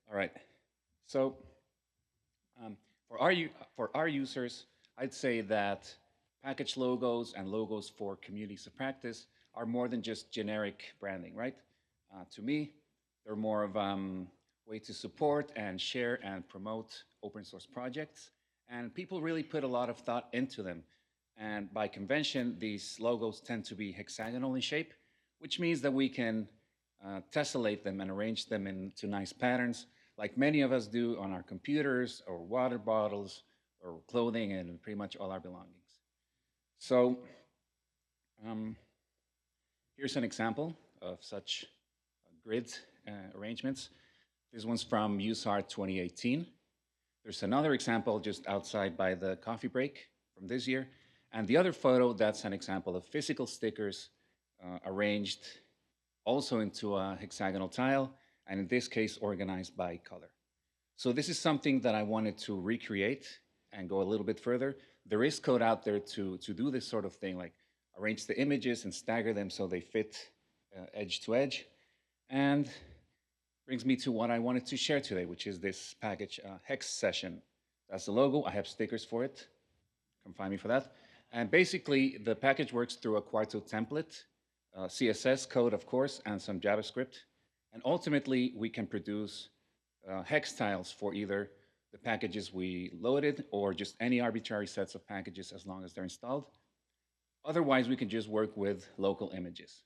All right. So um, for our users, I'd say that package logos and logos for communities of practice are more than just generic branding, right? To me, they're more of way to support and share and promote open source projects. And people really put a lot of thought into them. And by convention, these logos tend to be hexagonal in shape, which means that we can tessellate them and arrange them into nice patterns, like many of us do on our computers or water bottles or clothing and pretty much all our belongings. So um, here's an example of such grid arrangements. This one's from USAR 2018. There's another example just outside by the coffee break from this year. And the other photo, that's an example of physical stickers arranged also into a hexagonal tile, and in this case, organized by color. So this is something that I wanted to recreate and go a little bit further. There is code out there to do this sort of thing, like arrange the images and stagger them so they fit edge to edge. And brings me to what I wanted to share today, which is this package hex session. That's the logo. I have stickers for it. Come find me for that. And basically, the package works through a Quarto template, CSS code, of course, and some JavaScript. And ultimately, we can produce hex tiles for either the packages we loaded or just any arbitrary sets of packages as long as they're installed. Otherwise, we can just work with local images.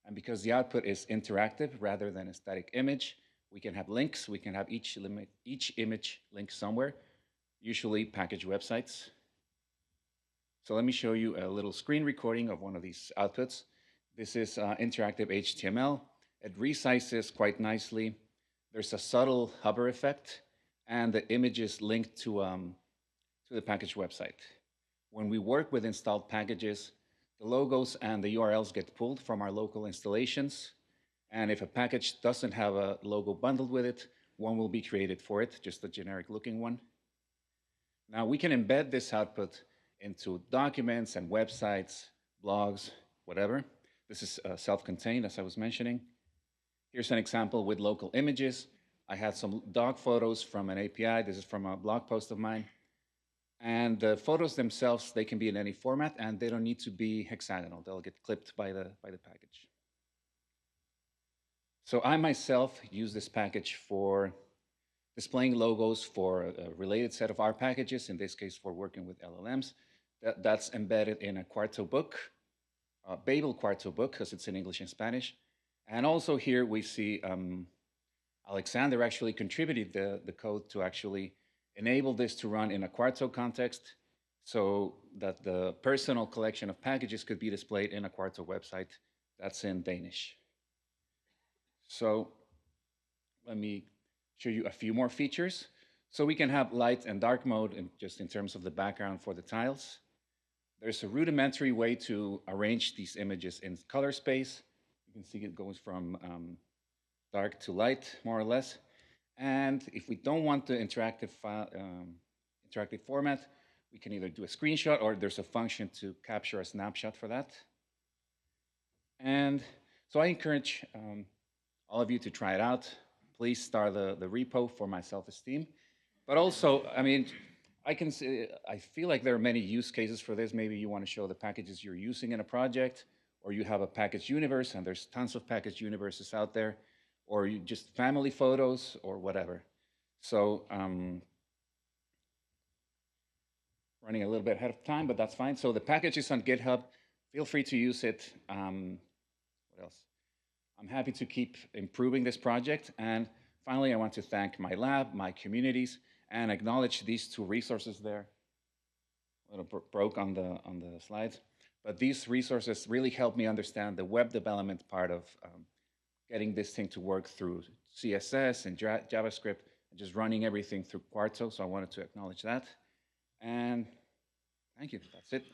And because the output is interactive rather than a static image, we can have links. We can have each image linked somewhere, usually package websites. So let me show you a little screen recording of one of these outputs. This is interactive HTML. It resizes quite nicely. There's a subtle hover effect, and the image is linked to the package website. When we work with installed packages, the logos and the URLs get pulled from our local installations. And if a package doesn't have a logo bundled with it, one will be created for it, just a generic looking one. Now we can embed this output into documents and websites, blogs, whatever. This is self-contained, as I was mentioning. Here's an example with local images. I had some dog photos from an API. This is from a blog post of mine. And the photos themselves, they can be in any format, and they don't need to be hexagonal. They'll get clipped by the package. So I myself use this package for displaying logos for a related set of R packages, in this case for working with LLMs. That's embedded in a Quarto book, a Babel Quarto book, because it's in English and Spanish. And also here we see Alexander actually contributed the code to actually enable this to run in a Quarto context so that the personal collection of packages could be displayed in a Quarto website that's in Danish. So let me show you a few more features. So we can have light and dark mode just in terms of the background for the tiles. There's a rudimentary way to arrange these images in color space. You can see it goes from dark to light, more or less. And if we don't want the interactive format, we can either do a screenshot or there's a function to capture a snapshot for that. And so I encourage all of you to try it out. Please start the repo for my self-esteem. But also, I mean, I feel like there are many use cases for this. Maybe you want to show the packages you're using in a project, or you have a package universe, and there's tons of package universes out there, or you just family photos, or whatever. So running a little bit ahead of time, but that's fine. So the package is on GitHub. Feel free to use it. What else? I'm happy to keep improving this project. And finally, I want to thank my lab, my communities, and acknowledge these two resources there. A little broke on the slides. But these resources really help me understand the web development part of getting this thing to work through CSS and JavaScript, and just running everything through Quarto. So I wanted to acknowledge that. And thank you. That's it.